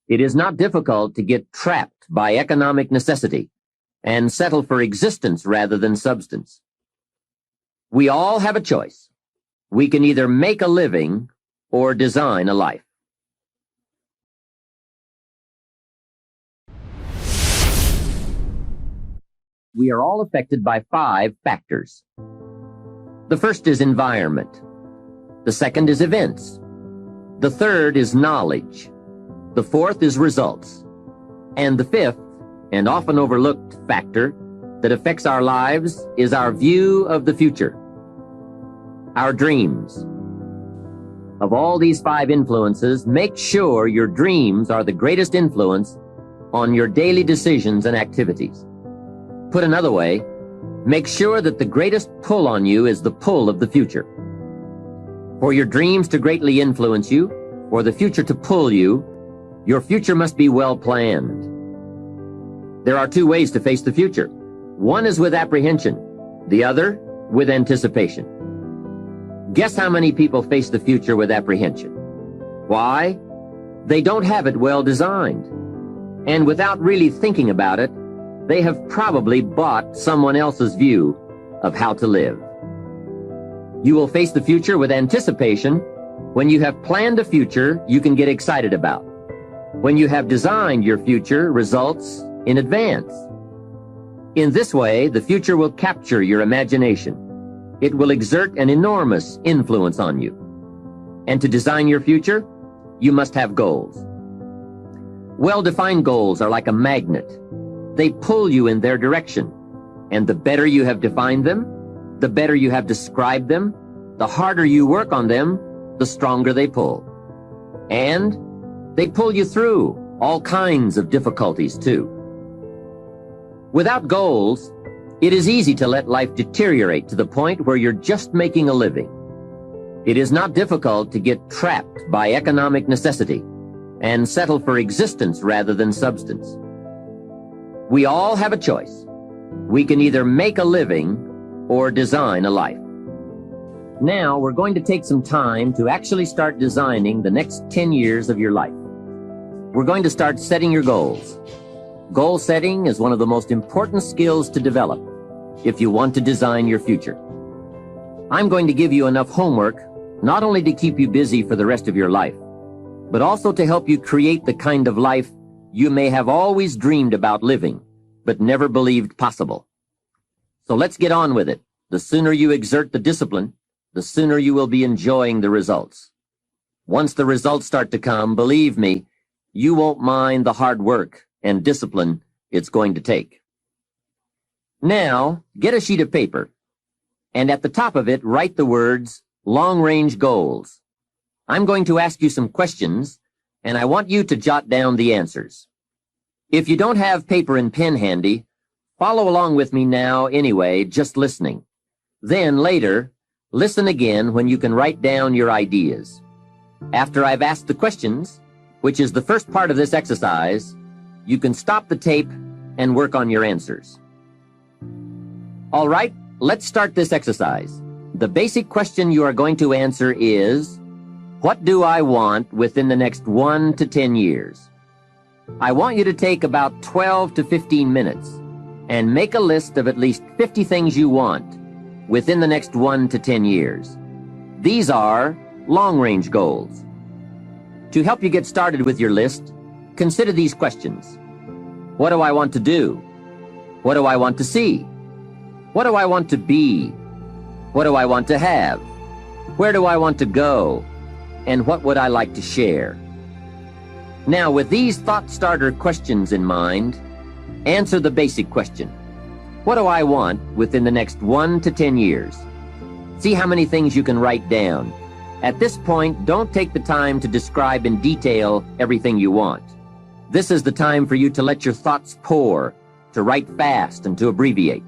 It is not difficult to get trapped by economic necessity and settle for existence rather than substance. We all have a choice. We can either make a living or design a life. We are all affected by 5 factors. The first is environment. The second is events. The third is knowledge. The fourth is results. And the fifth, and often overlooked factor that affects our lives is our view of the future. Our dreams. Of all these 5 influences, make sure your dreams are the greatest influence on your daily decisions and activities. Put another way, make sure that the greatest pull on you is the pull of the future. For your dreams to greatly influence you, for the future to pull you, your future must be well planned. There are 2 ways to face the future. One is with apprehension, the other with anticipation. Guess how many people face the future with apprehension? Why? They don't have it well designed. And without really thinking about it, they have probably bought someone else's view of how to live. You will face the future with anticipation when you have planned a future you can get excited about, when you have designed your future results in advance. In this way, the future will capture your imagination. It will exert an enormous influence on you. And to design your future, you must have goals. Well-defined goals are like a magnet. They pull you in their direction, and the better you have defined them, the better you have described them, the harder you work on them, the stronger they pull. And they pull you through all kinds of difficulties too. Without goals, it is easy to let life deteriorate to the point where you're just making a living. It is not difficult to get trapped by economic necessity and settle for existence rather than substance. We all have a choice. We can either make a living or design a life. Now we're going to take some time to actually start designing the next 10 years of your life. We're going to start setting your goals. Goal setting is one of the most important skills to develop if you want to design your future. I'm going to give you enough homework not only to keep you busy for the rest of your life, but also to help you create the kind of life you may have always dreamed about living, but never believed possible. So let's get on with it. The sooner you exert the discipline, the sooner you will be enjoying the results. Once the results start to come, believe me, you won't mind the hard work and discipline it's going to take. Now, get a sheet of paper, and at the top of it, write the words, long-range goals. I'm going to ask you some questions, and I want you to jot down the answers. If you don't have paper and pen handy, follow along with me now anyway, just listening. Then later, listen again when you can write down your ideas. After I've asked the questions, which is the first part of this exercise, you can stop the tape and work on your answers. All right, let's start this exercise. The basic question you are going to answer is, what do I want within the next 1 to 10 years? I want you to take about 12 to 15 minutes and make a list of at least 50 things you want within the next 1 to 10 years. These are long-range goals. To help you get started with your list, consider these questions. What do I want to do? What do I want to see? What do I want to be? What do I want to have? Where do I want to go? And what would I like to share? Now, with these thought starter questions in mind, answer the basic question. What do I want within the next 1 to 10 years? See how many things you can write down. At this point, don't take the time to describe in detail everything you want. This is the time for you to let your thoughts pour, to write fast and to abbreviate.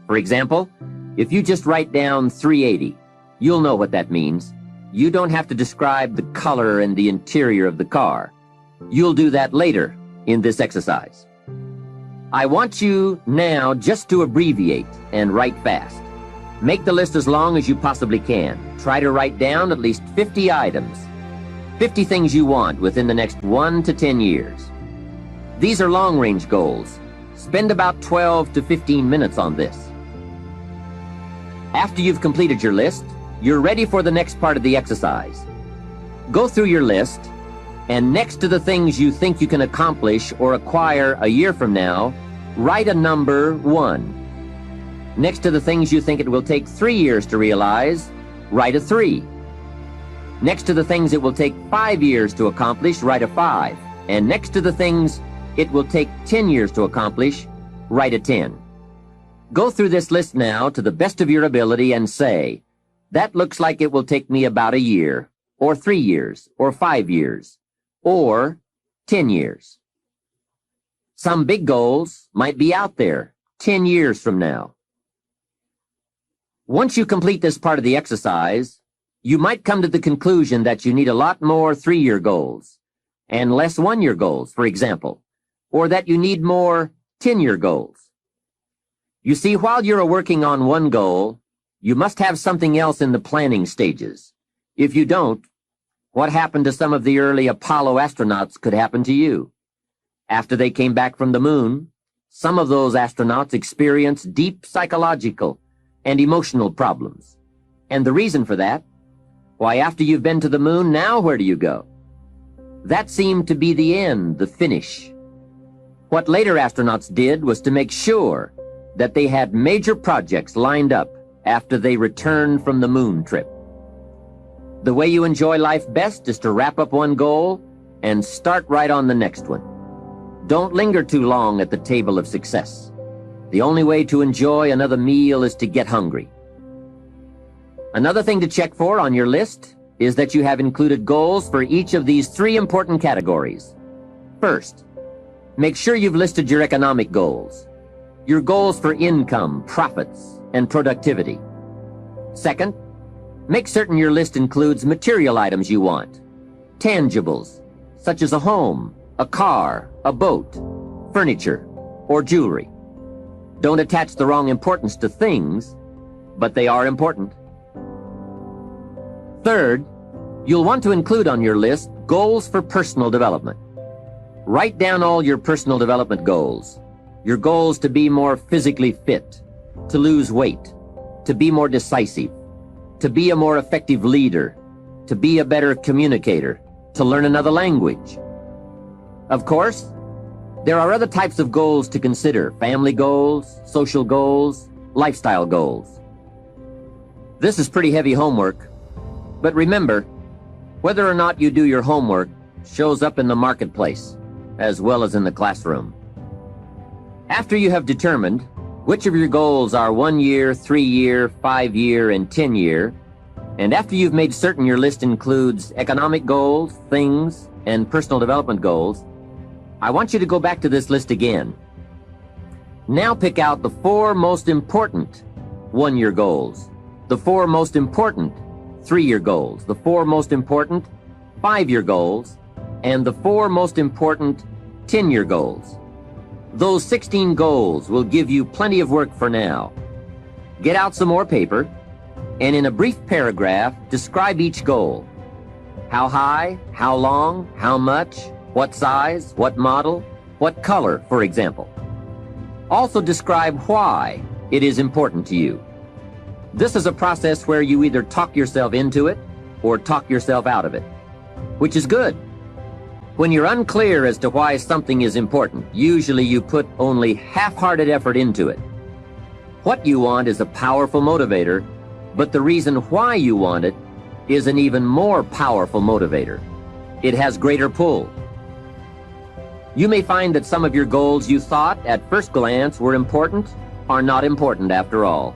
For example, if you just write down 380, you'll know what that means. You don't have to describe the color and the interior of the car. You'll do that later in this exercise. I want you now just to abbreviate and write fast. Make the list as long as you possibly can. Try to write down at least 50 items. 50 things you want within the next 1 to 10 years. These are long-range goals. Spend about 12 to 15 minutes on this. After you've completed your list, you're ready for the next part of the exercise. Go through your list, and next to the things you think you can accomplish or acquire a year from now, write a number 1. Next to the things you think it will take 3 years to realize, write a 3. Next to the things it will take 5 years to accomplish, write a 5. And next to the things it will take 10 years to accomplish, write a 10. Go through this list now to the best of your ability and say, that looks like it will take me about a year, or 3 years, or 5 years, or 10 years. Some big goals might be out there 10 years from now. Once you complete this part of the exercise, you might come to the conclusion that you need a lot more 3-year goals and less 1-year goals, for example, or that you need more 10-year goals. You see, while you're working on one goal, you must have something else in the planning stages. If you don't, what happened to some of the early Apollo astronauts could happen to you. After they came back from the moon, some of those astronauts experienced deep psychological and emotional problems. And the reason for that? Why, after you've been to the moon, now where do you go? That seemed to be the end, the finish. What later astronauts did was to make sure that they had major projects lined up after they returned from the moon trip. The way you enjoy life best is to wrap up one goal and start right on the next one. Don't linger too long at the table of success. The only way to enjoy another meal is to get hungry. Another thing to check for on your list is that you have included goals for each of these 3 important categories. First, make sure you've listed your economic goals, your goals for income, profits, and productivity. Second, make certain your list includes material items you want, tangibles, such as a home, a car, a boat, furniture, or jewelry. Don't attach the wrong importance to things, but they are important. Third, you'll want to include on your list goals for personal development. Write down all your personal development goals. Your goals to be more physically fit, to lose weight, to be more decisive, to be a more effective leader, to be a better communicator, to learn another language. Of course, there are other types of goals to consider: family goals, social goals, lifestyle goals. This is pretty heavy homework, but remember, whether or not you do your homework shows up in the marketplace as well as in the classroom. After you have determined which of your goals are 1 year, 3 year, 5 year, and 10 year, and after you've made certain your list includes economic goals, things, and personal development goals, I want you to go back to this list again. Now pick out the 4 most important 1-year goals, the 4 most important 3-year goals, the 4 most important 5-year goals, and the 4 most important 10-year goals. Those 16 goals will give you plenty of work for now. Get out some more paper, and in a brief paragraph, describe each goal. How high, how long, how much, what size, what model, what color, for example. Also describe why it is important to you. This is a process where you either talk yourself into it or talk yourself out of it, which is good. When you're unclear as to why something is important, usually you put only half-hearted effort into it. What you want is a powerful motivator, but the reason why you want it is an even more powerful motivator. It has greater pull. You may find that some of your goals you thought at first glance were important are not important after all.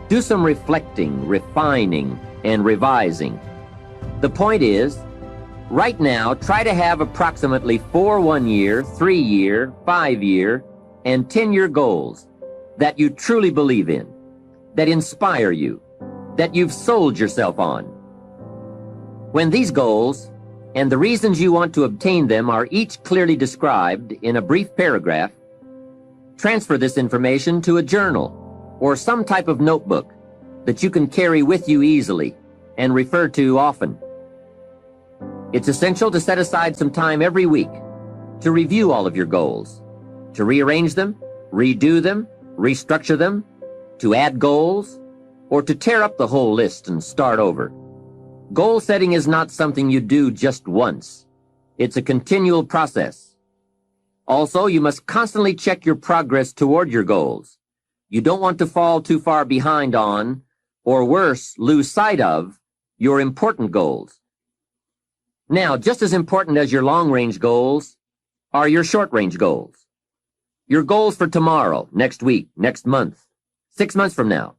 Do some reflecting, refining, and revising. The point is, right now, try to have approximately 4 1-year, 3-year, 5-year, and 10-year goals that you truly believe in, that inspire you, that you've sold yourself on. When these goals and the reasons you want to obtain them are each clearly described in a brief paragraph, transfer this information to a journal or some type of notebook that you can carry with you easily and refer to often. It's essential to set aside some time every week to review all of your goals, to rearrange them, redo them, restructure them, to add goals, or to tear up the whole list and start over. Goal setting is not something you do just once. It's a continual process. Also, you must constantly check your progress toward your goals. You don't want to fall too far behind on, or worse, lose sight of, your important goals. Now, just as important as your long-range goals are your short-range goals. Your goals for tomorrow, next week, next month, 6 months from now.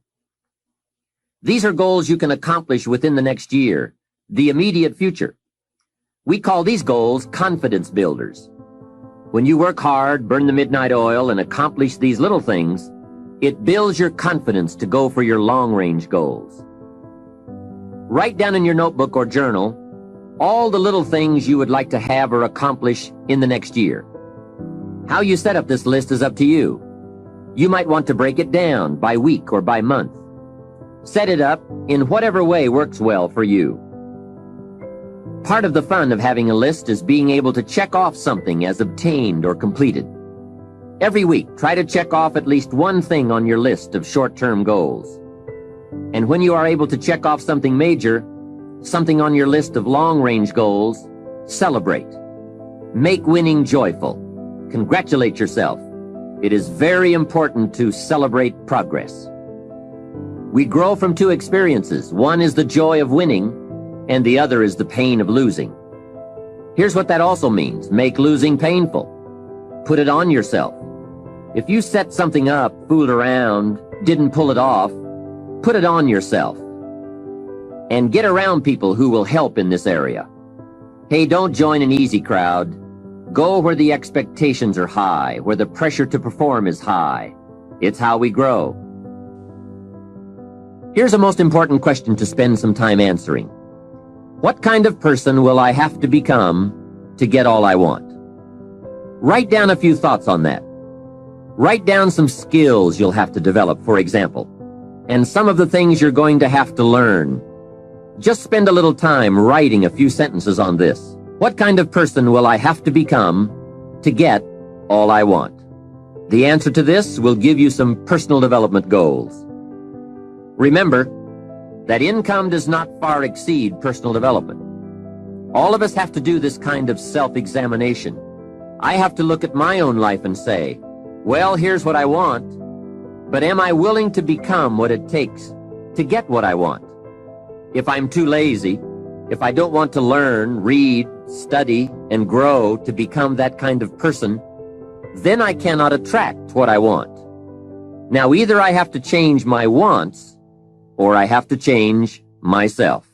These are goals you can accomplish within the next year, the immediate future. We call these goals confidence builders. When you work hard, burn the midnight oil, and accomplish these little things, it builds your confidence to go for your long-range goals. Write down in your notebook or journal all the little things you would like to have or accomplish in the next year. How you set up this list is up to you. You might want to break it down by week or by month. Set it up in whatever way works well for you. Part of the fun of having a list is being able to check off something as obtained or completed. Every week, try to check off at least one thing on your list of short-term goals. And when you are able to check off something major, something on your list of long-range goals, celebrate. Make winning joyful. Congratulate yourself. It is very important to celebrate progress. We grow from two experiences. One is the joy of winning, and the other is the pain of losing. Here's what that also means. Make losing painful. Put it on yourself. If you set something up, fooled around, didn't pull it off, put it on yourself. And get around people who will help in this area. Hey, don't join an easy crowd. Go where the expectations are high, where the pressure to perform is high. It's how we grow. Here's a most important question to spend some time answering. What kind of person will I have to become to get all I want? Write down a few thoughts on that. Write down some skills you'll have to develop, for example, and some of the things you're going to have to learn. Just spend a little time writing a few sentences on this. What kind of person will I have to become to get all I want? The answer to this will give you some personal development goals. Remember that income does not far exceed personal development. All of us have to do this kind of self-examination. I have to look at my own life and say, well, here's what I want, but am I willing to become what it takes to get what I want? If I'm too lazy, if I don't want to learn, read, study, and grow to become that kind of person, then I cannot attract what I want. Now, either I have to change my wants, or I have to change myself.